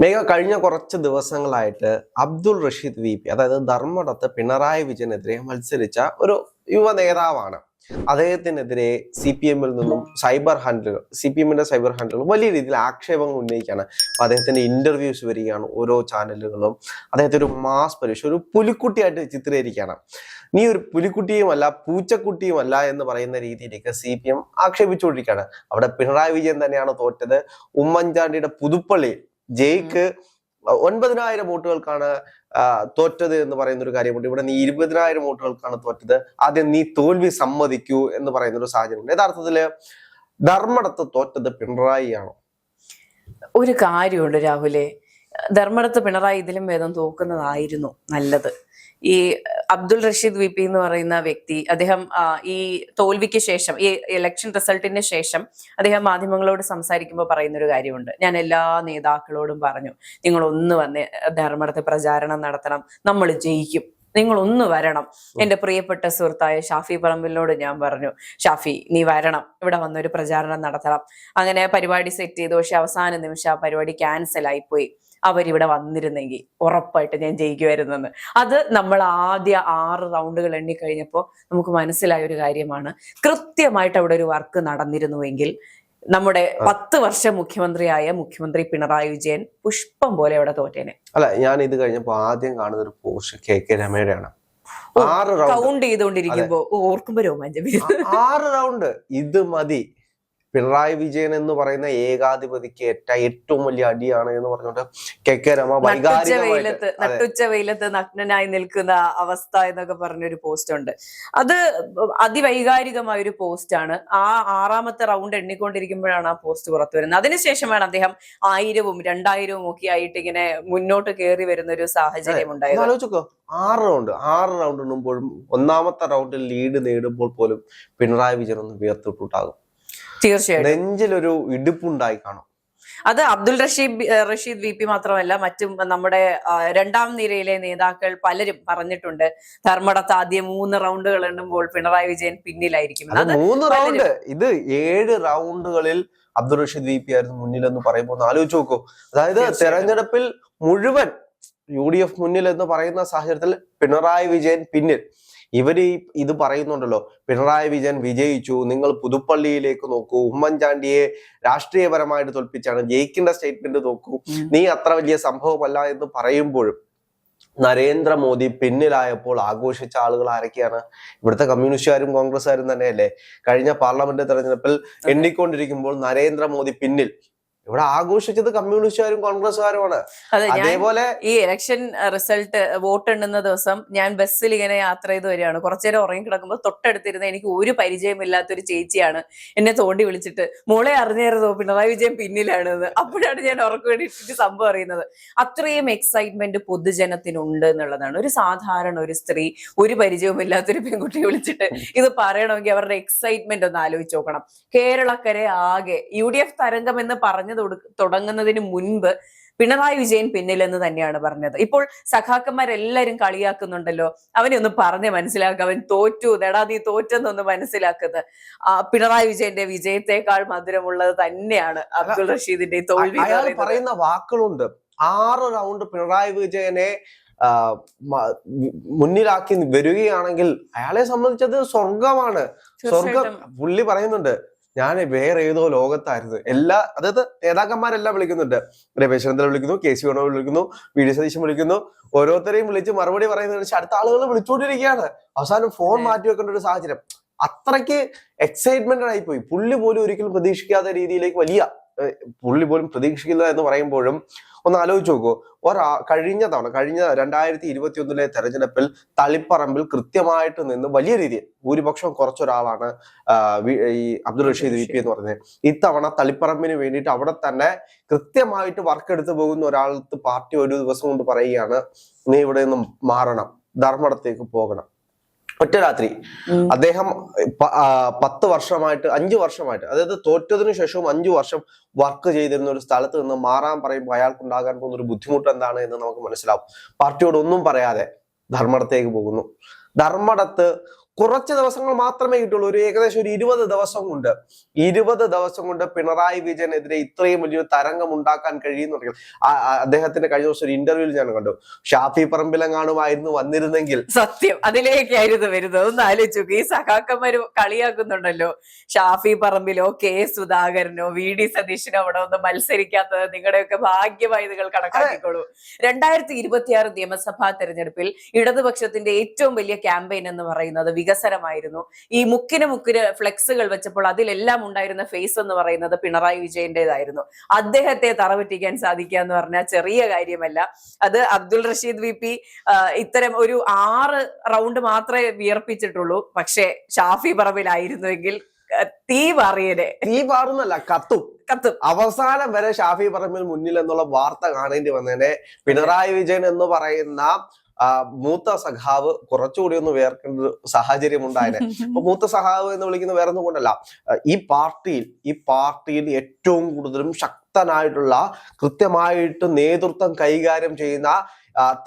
മേഘ കഴിഞ്ഞ കുറച്ച് ദിവസങ്ങളായിട്ട് അബ്ദുൾ റഷീദ് വി പി, അതായത് ധർമ്മടത്ത് പിണറായി വിജയനെതിരെ മത്സരിച്ച ഒരു യുവ നേതാവാണ്. അദ്ദേഹത്തിനെതിരെ CPM-ൽ നിന്നും CPM-ന്റെ സൈബർ ഹാൻഡിലുകൾ വലിയ രീതിയിൽ ആക്ഷേപങ്ങൾ ഉന്നയിക്കുകയാണ്. അദ്ദേഹത്തിന്റെ ഇന്റർവ്യൂസ് വരികയാണ്. ഓരോ ചാനലുകളും അദ്ദേഹത്തെ ഒരു മാസ് പരീക്ഷ, ഒരു പുലിക്കുട്ടിയായിട്ട് ചിത്രീകരിക്കുകയാണ്. നീ ഒരു പുലിക്കുട്ടിയുമല്ല, പൂച്ചക്കുട്ടിയുമല്ല എന്ന് പറയുന്ന രീതിയിലേക്ക് CPM ആക്ഷേപിച്ചുകൊണ്ടിരിക്കുകയാണ്. അവിടെ പിണറായി വിജയൻ തന്നെയാണ് തോറ്റത്. ഉമ്മൻചാണ്ടിയുടെ പുതുപ്പള്ളി ജയിക്ക് 9,000 വോട്ടുകൾക്കാണ് തോറ്റത് എന്ന് പറയുന്ന ഒരു കാര്യമുണ്ട്. ഇവിടെ നീ 20,000 വോട്ടുകൾക്കാണ് തോറ്റത്. ആദ്യം നീ തോൽവി സമ്മതിക്കൂ എന്ന് പറയുന്ന ഒരു സാഹചര്യമുണ്ട്. യഥാർത്ഥത്തില് ധർമ്മടത്ത് തോറ്റത് പിണറായി ആണോ? ഒരു കാര്യമുണ്ട് രാഹുലെ, ധർമ്മടത്ത് പിണറായി ഇതിലും ഭേദം തോക്കുന്നതായിരുന്നു നല്ലത്. ഈ അബ്ദുൾ റഷീദ് വി പി എന്ന് പറയുന്ന വ്യക്തി, അദ്ദേഹം ഈ തോൽവിക്ക് ശേഷം, ഈ ഇലക്ഷൻ റിസൾട്ടിന് ശേഷം അദ്ദേഹം മാധ്യമങ്ങളോട് സംസാരിക്കുമ്പോൾ പറയുന്ന ഒരു കാര്യമുണ്ട്. ഞാൻ എല്ലാ നേതാക്കളോടും പറഞ്ഞു, നിങ്ങൾ ഒന്ന് വന്ന് ധർമ്മടത്ത് പ്രചാരണം നടത്തണം, നമ്മൾ ജയിക്കും, നിങ്ങൾ ഒന്ന് വരണം. എന്റെ പ്രിയപ്പെട്ട സുഹൃത്തായ ഷാഫി പറമ്പിലിനോട് ഞാൻ പറഞ്ഞു, ഷാഫി നീ വരണം, ഇവിടെ വന്നൊരു പ്രചാരണം നടത്തണം. അങ്ങനെ പരിപാടി സെറ്റ് ചെയ്തു. പക്ഷെ അവസാന നിമിഷം ആ പരിപാടി ക്യാൻസൽ ആയിപ്പോയി. അവരിവിടെ വന്നിരുന്നെങ്കിൽ ഉറപ്പായിട്ട് ഞാൻ ജയിക്കുമായിരുന്നെന്ന്. അത് നമ്മൾ ആദ്യ 6 റൗണ്ടുകൾ എണ്ണിക്കഴിഞ്ഞപ്പോൾ നമുക്ക് മനസ്സിലായ ഒരു കാര്യമാണ്. കൃത്യമായിട്ട് അവിടെ ഒരു വർക്ക് നടന്നിരുന്നുവെങ്കിൽ നമ്മുടെ 10 വർഷം മുഖ്യമന്ത്രി പിണറായി വിജയൻ പുഷ്പം പോലെ അവിടെ തോറ്റേനെ. അല്ല, ഞാൻ ഇത് കഴിഞ്ഞപ്പോ ആദ്യം കാണുന്ന ഒരു പോസ്റ്റ് KK രമയുടെയാണ്. കൗണ്ട് ചെയ്തുകൊണ്ടിരിക്കുമ്പോ ഓർക്കുമ്പോ രോമാഞ്ചം. 6 റൗണ്ട് ഇത് മതി. പിണറായി വിജയൻ എന്ന് പറയുന്ന ഏകാധിപതിക്ക് ഏറ്റവും വലിയ അടിയാണ് എന്ന് പറഞ്ഞുകൊണ്ട് KK രമ നട്ടുച്ച വെയിലത്ത് നഗ്നനായി നിൽക്കുന്ന അവസ്ഥ എന്നൊക്കെ പറഞ്ഞൊരു പോസ്റ്റ് ഉണ്ട്. അത് അതിവൈകാരികമായ ഒരു പോസ്റ്റ് ആണ്. ആ 6ാമത്തെ റൗണ്ട് എണ്ണിക്കൊണ്ടിരിക്കുമ്പോഴാണ് ആ പോസ്റ്റ് പുറത്തു വരുന്നത്. അതിനുശേഷമാണ് അദ്ദേഹം 1000ഉം 2000ഉം ഒക്കെ ആയിട്ട് ഇങ്ങനെ മുന്നോട്ട് കയറി വരുന്ന ഒരു സാഹചര്യം ഉണ്ടായത്. ആലോചിച്ചോ, 6 റൗണ്ട് ഇടുമ്പോഴും 1ാമത്തെ റൗണ്ടിൽ ലീഡ് നേടുമ്പോൾ പോലും പിണറായി വിജയൻ ഒന്ന് വിയർത്തിട്ടുണ്ടാകും. തീർച്ചയായും നെഞ്ചിലൊരു ഇടുപ്പുണ്ടായി കാണും. അത് അബ്ദുൾ റഷീദ് വി പി മാത്രമല്ല, മറ്റും നമ്മുടെ 2ാം നിരയിലെ നേതാക്കൾ പലരും പറഞ്ഞിട്ടുണ്ട്, ധർമ്മടത്ത് ആദ്യം 3 റൗണ്ടുകൾ എണ്ണുമ്പോൾ പിണറായി വിജയൻ പിന്നിലായിരിക്കും. 3 റൗണ്ട്, ഇത് 7 റൗണ്ടുകളിൽ അബ്ദുൾ റഷീദ് വി പി ആയിരുന്നു മുന്നിലെന്ന് പറയുമ്പോൾ ആലോചിച്ച് നോക്കൂ. അതായത് തെരഞ്ഞെടുപ്പിൽ മുഴുവൻ UDF മുന്നിൽ എന്ന് പറയുന്ന സാഹചര്യത്തിൽ പിണറായി വിജയൻ പിന്നിൽ. ഇവര് ഇത് പറയുന്നുണ്ടല്ലോ, പിണറായി വിജയൻ വിജയിച്ചു, നിങ്ങൾ പുതുപ്പള്ളിയിലേക്ക് നോക്കൂ, ഉമ്മൻചാണ്ടിയെ രാഷ്ട്രീയപരമായിട്ട് തോൽപ്പിച്ചാണ് ജയിക്കേണ്ട സ്റ്റേറ്റ്മെന്റ് നോക്കൂ, നീ അത്ര വലിയ സംഭവമല്ല എന്ന് പറയുമ്പോഴും നരേന്ദ്രമോദി പിന്നിലായപ്പോൾ ആഘോഷിച്ച ആളുകൾ ആരൊക്കെയാണ്? ഇവിടുത്തെ കമ്മ്യൂണിസ്റ്റുകാരും കോൺഗ്രസ്സുകാരും തന്നെയല്ലേ. കഴിഞ്ഞ പാർലമെന്റ് തെരഞ്ഞെടുപ്പിൽ എണ്ണിക്കൊണ്ടിരിക്കുമ്പോൾ നരേന്ദ്രമോദി പിന്നിൽ. ഇവിടെ ആഘോഷിച്ചത് കമ്മ്യൂണിസ്റ്റുകാരും കോൺഗ്രസ്സുകാരുമാണ്. അതേപോലെ ഈ ഇലക്ഷൻ റിസൾട്ട് വോട്ട് എണ്ണുന്ന ദിവസം ഞാൻ ബസ്സിൽ ഇങ്ങനെ യാത്ര ചെയ്ത് വരികയാണ്. കുറച്ചേരം ഉറങ്ങി കിടക്കുമ്പോൾ തൊട്ടടുത്തിരുന്ന എനിക്ക് ഒരു പരിചയമില്ലാത്തൊരു ചേച്ചിയാണ് എന്നെ തോണ്ടി വിളിച്ചിട്ട്, മോളെ അറിഞ്ഞായിരുന്നോ പിണറായി വിജയൻ പിന്നിലാണെന്ന്. അപ്പോഴാണ് ഞാൻ ഉറക്കം വേണ്ടിയിട്ട് സംഭവം അറിയുന്നത്. അത്രയും എക്സൈറ്റ്മെന്റ് പൊതുജനത്തിനുണ്ട് എന്നുള്ളതാണ്. ഒരു സാധാരണ ഒരു സ്ത്രീ, ഒരു പരിചയമില്ലാത്തൊരു പെൺകുട്ടിയെ വിളിച്ചിട്ട് ഇത് പറയണമെങ്കിൽ അവരുടെ എക്സൈറ്റ്മെന്റ് ഒന്ന് ആലോചിച്ച് നോക്കണം. കേരളക്കരെ ആകെ UDF തരംഗം എന്ന് പറഞ്ഞു തുടങ്ങുന്നതിന് മുൻപ് പിണറായി വിജയൻ പിന്നിലെന്ന് തന്നെയാണ് പറഞ്ഞത്. ഇപ്പോൾ സഖാക്കന്മാരെല്ലാരും കളിയാക്കുന്നുണ്ടല്ലോ, അവനെ ഒന്ന് പറഞ്ഞ് മനസ്സിലാക്കുക, അവൻ തോറ്റു, നേടാ നീ തോറ്റെന്നൊന്ന് മനസ്സിലാക്കുന്നത്. പിണറായി വിജയന്റെ വിജയത്തെക്കാൾ മധുരമുള്ളത് തന്നെയാണ് അബ്ദുൾ റഷീദിന്റെ തോൽവി. പറയുന്ന വാക്കുകളുണ്ട്. 6 റൗണ്ട് പിണറായി വിജയനെ മുന്നിലാക്കി വരികയാണെങ്കിൽ അയാളെ സംബന്ധിച്ചത് സ്വർഗമാണ്. സ്വർഗം പുള്ളി പറയുന്നുണ്ട്, ഞാൻ വേറെ ഏതോ ലോകത്തായിരുന്നു. അതായത് നേതാക്കന്മാരെല്ലാം വിളിക്കുന്നുണ്ട്. രമേശ് ചെന്നിത്തല വിളിക്കുന്നു, KC വേണുഗോപാൽ വിളിക്കുന്നു, VD സതീശൻ വിളിക്കുന്നു. ഓരോരുത്തരെയും വിളിച്ച് മറുപടി പറയുന്നത് അടുത്ത ആളുകൾ വിളിച്ചുകൊണ്ടിരിക്കുകയാണ്. അവസാനം ഫോൺ മാറ്റി വെക്കേണ്ട ഒരു സാഹചര്യം. അത്രയ്ക്ക് എക്സൈറ്റ്മെന്റ് ആയിപ്പോയി. പുള്ളി പോലും ഒരിക്കലും പ്രതീക്ഷിക്കാത്ത രീതിയിലേക്ക് പുള്ളി പോലും പ്രതീക്ഷിക്കില്ല എന്ന് പറയുമ്പോഴും ഒന്ന് ആലോചിച്ച് നോക്കൂ. കഴിഞ്ഞ 2021 തെരഞ്ഞെടുപ്പിൽ തളിപ്പറമ്പിൽ കൃത്യമായിട്ട് നിന്ന് വലിയ രീതിയിൽ ഭൂരിപക്ഷം കുറച്ചൊരാളാണ് ഈ അബ്ദുൾ റഷീദ് വി പി എന്ന് പറയുന്നത്. ഇത്തവണ തളിപ്പറമ്പിന് വേണ്ടിയിട്ട് അവിടെ തന്നെ കൃത്യമായിട്ട് വർക്ക് എടുത്തു പോകുന്ന ഒരാൾക്ക് പാർട്ടി ഒരു ദിവസം കൊണ്ട് പറയുകയാണ്, നീ ഇവിടെ നിന്നും മാറണം, ധർമ്മടത്തേക്ക് പോകണം. ഒറ്റ രാത്രി അദ്ദേഹം 5 വർഷമായിട്ട് അതായത് തോറ്റതിനു ശേഷവും 5 വർഷം വർക്ക് ചെയ്തിരുന്ന ഒരു സ്ഥലത്ത് നിന്ന് മാറാൻ പറയുമ്പോൾ അയാൾക്കുണ്ടാകാൻ പോകുന്ന ഒരു ബുദ്ധിമുട്ട് എന്താണ് എന്ന് നമുക്ക് മനസ്സിലാവും. പാർട്ടിയോട് ഒന്നും പറയാതെ ധർമ്മടത്തേക്ക് പോകുന്നു. ധർമ്മടത്ത് കുറച്ച് ദിവസങ്ങൾ മാത്രമേ കിട്ടുള്ളൂ. ഏകദേശം ഒരു 20 ദിവസം കൊണ്ട് പിണറായി വിജയനെതിരെ ഇത്രയും വലിയൊരു തരംഗം ഉണ്ടാക്കാൻ കഴിയുന്നുണ്ടെങ്കിൽ അദ്ദേഹത്തിന്റെ കഴിഞ്ഞ ദിവസം ഒരു ഇന്റർവ്യൂവിൽ ഞാൻ കണ്ടു, ഷാഫി പറമ്പിലെങ്ങാനുമായിരുന്നു വന്നിരുന്നെങ്കിൽ. സത്യം, അതിലേക്കായിരുന്നു വരുന്നത്. ഒന്ന് ആലോചിച്ചു, ഈ സഖാക്കന്മാര് കളിയാക്കുന്നുണ്ടല്ലോ, ഷാഫി പറമ്പിലോ കെ സുധാകരനോ വി ഡി സതീശനോ അവിടെ ഒന്ന് മത്സരിക്കാത്തത് നിങ്ങളുടെയൊക്കെ ഭാഗ്യമായി നിങ്ങൾ കണക്കാക്കിക്കോളൂ. 2026 നിയമസഭാ തെരഞ്ഞെടുപ്പിൽ ഇടതുപക്ഷത്തിന്റെ ഏറ്റവും വലിയ ക്യാമ്പയിൻ എന്ന് പറയുന്നത് വികസനമായിരുന്നു. ഈ മുക്കിന് ഫ്ലെക്സുകൾ വെച്ചപ്പോൾ അതിലെല്ലാം ഉണ്ടായിരുന്ന ഫേസ് എന്ന് പറയുന്നത് പിണറായി വിജയന്റേതായിരുന്നു. അദ്ദേഹത്തെ തറപറ്റിക്കാൻ സാധിക്കുക എന്ന് പറഞ്ഞാൽ ചെറിയ കാര്യമല്ല. അത് അബ്ദുൾ റഷീദ് VP ഇത്തരം ഒരു 6 റൗണ്ട് മാത്രമേ വിയർപ്പിച്ചിട്ടുള്ളൂ. പക്ഷെ ഷാഫി പറമ്പിലായിരുന്നുവെങ്കിൽ തീ പാറുന്നല്ല, കത്തും. അവസാനം വരെ ഷാഫി പറമ്പിൽ മുന്നിൽ എന്നുള്ള വാർത്ത കാണേണ്ടി വന്നതിനെ പിണറായി വിജയൻ എന്ന് പറയുന്ന മൂത്ത സഖാവ് കുറച്ചുകൂടി ഒന്ന് വേർക്കേണ്ട ഒരു സാഹചര്യം ഉണ്ടായത്. അപ്പൊ മൂത്ത സഖാവ് എന്ന് വിളിക്കുന്ന വേറെ ഒന്നും കൊണ്ടല്ല, ഈ പാർട്ടിയിൽ ഏറ്റവും കൂടുതലും ശക്തനായിട്ടുള്ള, കൃത്യമായിട്ട് നേതൃത്വം കൈകാര്യം ചെയ്യുന്ന,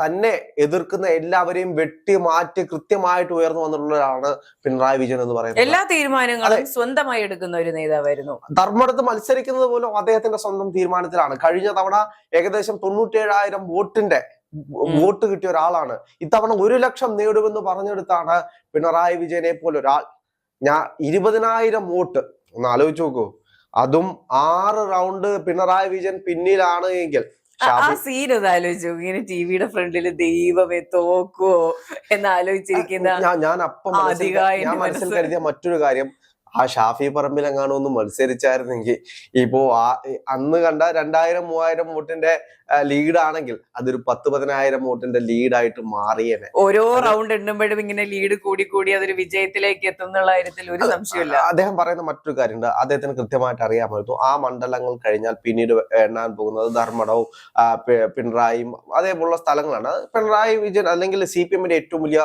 തന്നെ എതിർക്കുന്ന എല്ലാവരെയും വെട്ടിമാറ്റി കൃത്യമായിട്ട് ഉയർന്നു വന്നിട്ടുള്ളതാണ് പിണറായി വിജയൻ എന്ന് പറയുന്നത്. എല്ലാ തീരുമാനങ്ങളും സ്വന്തമായി എടുക്കുന്ന ഒരു നേതാവായിരുന്നു. ധർമ്മടത്ത് മത്സരിക്കുന്നത് പോലും അദ്ദേഹത്തിന്റെ സ്വന്തം തീരുമാനത്തിലാണ്. കഴിഞ്ഞ തവണ ഏകദേശം 97,000 വോട്ട് കിട്ടിയ ഒരാളാണ്. ഇത്തവണ 1 ലക്ഷം നേടുമെന്ന് പറഞ്ഞെടുത്താണ് പിണറായി വിജയനെ പോലെ ഒരാൾ. 20,000 വോട്ട് ഒന്ന് ആലോചിച്ച് നോക്കൂ. അതും 6 റൗണ്ട് പിണറായി വിജയൻ പിന്നിലാണ് എങ്കിൽ ആ സീൻ ഒന്ന് ആലോചിച്ചു. ഇങ്ങനെ ടിവിയുടെ ഫ്രണ്ടിൽ ദൈവമേ തോക്കുവോ എന്ന് ആലോചിച്ചിരിക്കുന്ന ഞാൻ മനസ്സിൽ കരുതിയ മറ്റൊരു കാര്യം, ആ ഷാഫി പറമ്പിലെങ്ങാനും ഒന്ന് മത്സരിച്ചായിരുന്നെങ്കിൽ ഇപ്പോ അന്ന് കണ്ട 2,000-3,000 വോട്ടിന്റെ ലീഡാണെങ്കിൽ അതൊരു 10,000-10,000 വോട്ടിന്റെ ലീഡായിട്ട് മാറിയേനെ. ഓരോ റൗണ്ട് എണ്ണുമ്പോഴും ഇങ്ങനെ ലീഡ് കൂടി അതൊരു വിജയത്തിലേക്ക് എത്തുന്നുള്ള കാര്യത്തിൽ ഒരു സംശയമില്ല. അദ്ദേഹം പറയുന്ന മറ്റൊരു കാര്യമുണ്ട്, അദ്ദേഹത്തിന് കൃത്യമായിട്ട് അറിയാമായിരുന്നു ആ മണ്ഡലങ്ങൾ കഴിഞ്ഞാൽ പിന്നീട് എണ്ണാൻ പോകുന്നത് ധർമ്മടവും പിണറായിയും അതേപോലുള്ള സ്ഥലങ്ങളാണ്. പിണറായി വിജയൻ അല്ലെങ്കിൽ CPM-ന്റെ ഏറ്റവും വലിയ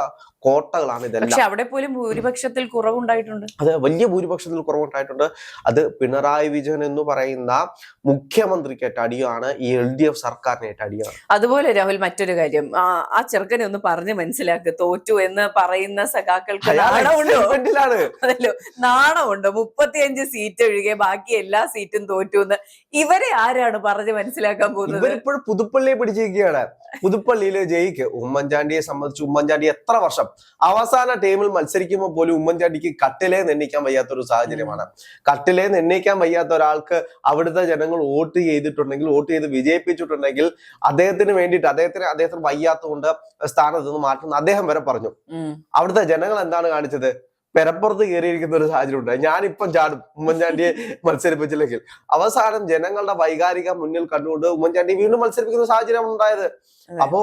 കോട്ടകളാണ് ഇതെല്ലാം. പക്ഷെ അവിടെ പോലും ഭൂരിപക്ഷത്തിൽ കുറവുണ്ടായിട്ടുണ്ട്. അതെ, വലിയ ഭൂരിപക്ഷത്തിൽ കുറവുണ്ടായിട്ടുണ്ട്. അത് പിണറായി വിജയൻ എന്ന് പറയുന്ന മുഖ്യമന്ത്രിക്കേറ്റ അടിയാണ്, ഈ LDF സർക്കാരിനേറ്റ അടിയാണ്. അതുപോലെ രാഹുൽ, മറ്റൊരു കാര്യം, ആ ചെറുക്കനെ ഒന്ന് പറഞ്ഞ് മനസ്സിലാക്കുക. തോറ്റു എന്ന് പറയുന്ന സഖാക്കൾക്ക് നാണമുണ്ടോ? അതല്ലോ, നാണമുണ്ടോ? 35 സീറ്റ് ഒഴികെ ബാക്കി എല്ലാ സീറ്റും തോറ്റു എന്ന് ഇവരെ ആരാണ് പറഞ്ഞ് മനസ്സിലാക്കാൻ പോകുന്നത്? ഇവരിപ്പോഴും പുതുപ്പള്ളിയെ പിടിച്ചിരിക്കുകയാണ്. പുതുപ്പള്ളിയില് ജയിക്ക് ഉമ്മൻചാണ്ടിയെ സംബന്ധിച്ച് ഉമ്മൻചാണ്ടി എത്ര വർഷം അവസാന ടൈമിൽ മത്സരിക്കുമ്പോൾ പോലും ഉമ്മൻചാണ്ടിക്ക് കട്ടിലേ എണ്ണിക്കാൻ വയ്യാത്തൊരു സാഹചര്യമാണ്. കട്ടിലേ എണ്ണിക്കാൻ വയ്യാത്ത ഒരാൾക്ക് അവിടുത്തെ ജനങ്ങൾ വോട്ട് ചെയ്ത് വിജയിപ്പിച്ചിട്ടുണ്ടെങ്കിൽ അദ്ദേഹത്തിന് വേണ്ടിയിട്ട് അദ്ദേഹത്തിന് വയ്യാത്തതുകൊണ്ട് സ്ഥാനത്ത് നിന്ന് മാറ്റുന്ന അദ്ദേഹം വരെ പറഞ്ഞു. അവിടുത്തെ ജനങ്ങൾ എന്താണ് കാണിച്ചത്? പെരപ്പുറത്ത് കയറിയിരിക്കുന്ന ഒരു സാഹചര്യം ഉണ്ട്. ഞാനിപ്പം ചാടും ഉമ്മൻചാണ്ടിയെ മത്സരിപ്പിച്ചില്ലെങ്കിൽ. അവസാനം ജനങ്ങളുടെ വൈകാരിക മുന്നിൽ കണ്ടുകൊണ്ട് ഉമ്മൻചാണ്ടി വീണ്ടും മത്സരിപ്പിക്കുന്ന സാഹചര്യം ഉണ്ടായത്. അപ്പോ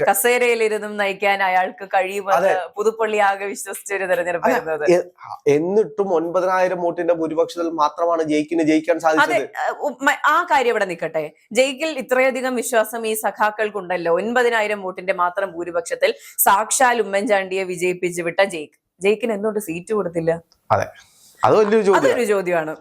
കസേരയിലിരുന്നും നയിക്കാൻ അയാൾക്ക് കഴിയുമെന്ന് പുതുപ്പള്ളി ആകെ വിശ്വസിച്ചൊരു തെരഞ്ഞെടുപ്പായിരുന്നത്. എന്നിട്ടും 9,000 വോട്ടിന്റെ ഭൂരിപക്ഷത്തിൽ മാത്രമാണ് ജയിക്കാൻ സാധിച്ചത്. ആ കാര്യം ഇവിടെ നിൽക്കട്ടെ. ജയിക്കിൽ ഇത്രയധികം വിശ്വാസം ഈ സഖാക്കൾക്കുണ്ടല്ലോ. 9,000 വോട്ടിന്റെ മാത്രം ഭൂരിപക്ഷത്തിൽ സാക്ഷാൽ ഉമ്മൻചാണ്ടിയെ വിജയിപ്പിച്ചു വിട്ട ജയിക്കിന് എന്തുകൊണ്ട് സീറ്റ് കൊടുത്തില്ല? അതെ, അത് വലിയൊരു ചോദ്യമാണ്.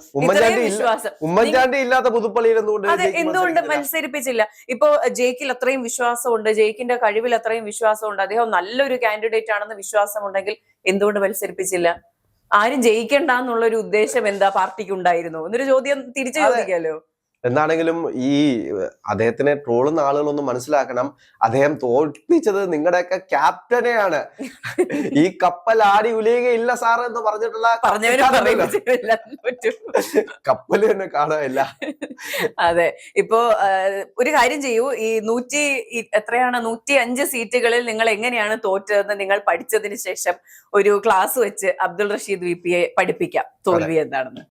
ഉമ്മൻചാണ്ടി ഇല്ലാത്ത പുതുപ്പള്ളിയിൽ എന്തുകൊണ്ട് മത്സരിപ്പിച്ചില്ല? ഇപ്പോ ജയിക്കിൽ അത്രയും വിശ്വാസമുണ്ട്, ജയിക്കിന്റെ കഴിവിൽ അത്രയും വിശ്വാസമുണ്ട്, അദ്ദേഹം നല്ലൊരു കാൻഡിഡേറ്റ് ആണെന്ന് വിശ്വാസമുണ്ടെങ്കിൽ എന്തുകൊണ്ട് മത്സരിപ്പിച്ചില്ല? ആരും ജയിക്കണ്ടെന്നുള്ള ഒരു ഉദ്ദേശം എന്താ പാർട്ടിക്ക് ഉണ്ടായിരുന്നു എന്നൊരു ചോദ്യം തിരിച്ചു ചോദിക്കാലോ. എന്താണെങ്കിലും ഈ അദ്ദേഹത്തിനെ ട്രോളുന്ന ആളുകളൊന്നും മനസ്സിലാക്കണം, അദ്ദേഹം തോൽപ്പിച്ചത് നിങ്ങളുടെയൊക്കെ ക്യാപ്റ്റനെയാണ്. ഈ കപ്പൽ ആടി ഉലയുകയില്ല സാറ് എന്ന് പറഞ്ഞിട്ടുള്ള കപ്പൽ തന്നെ കാണാനില്ല. അതെ, ഇപ്പോ ഒരു കാര്യം ചെയ്യൂ, ഈ 105 സീറ്റുകളിൽ നിങ്ങൾ എങ്ങനെയാണ് തോറ്റതെന്ന് നിങ്ങൾ പഠിച്ചതിന് ശേഷം ഒരു ക്ലാസ് വെച്ച് അബ്ദുൾ റഷീദ് VPയെ പഠിപ്പിക്കാം തോൽവി എന്താണെന്ന്.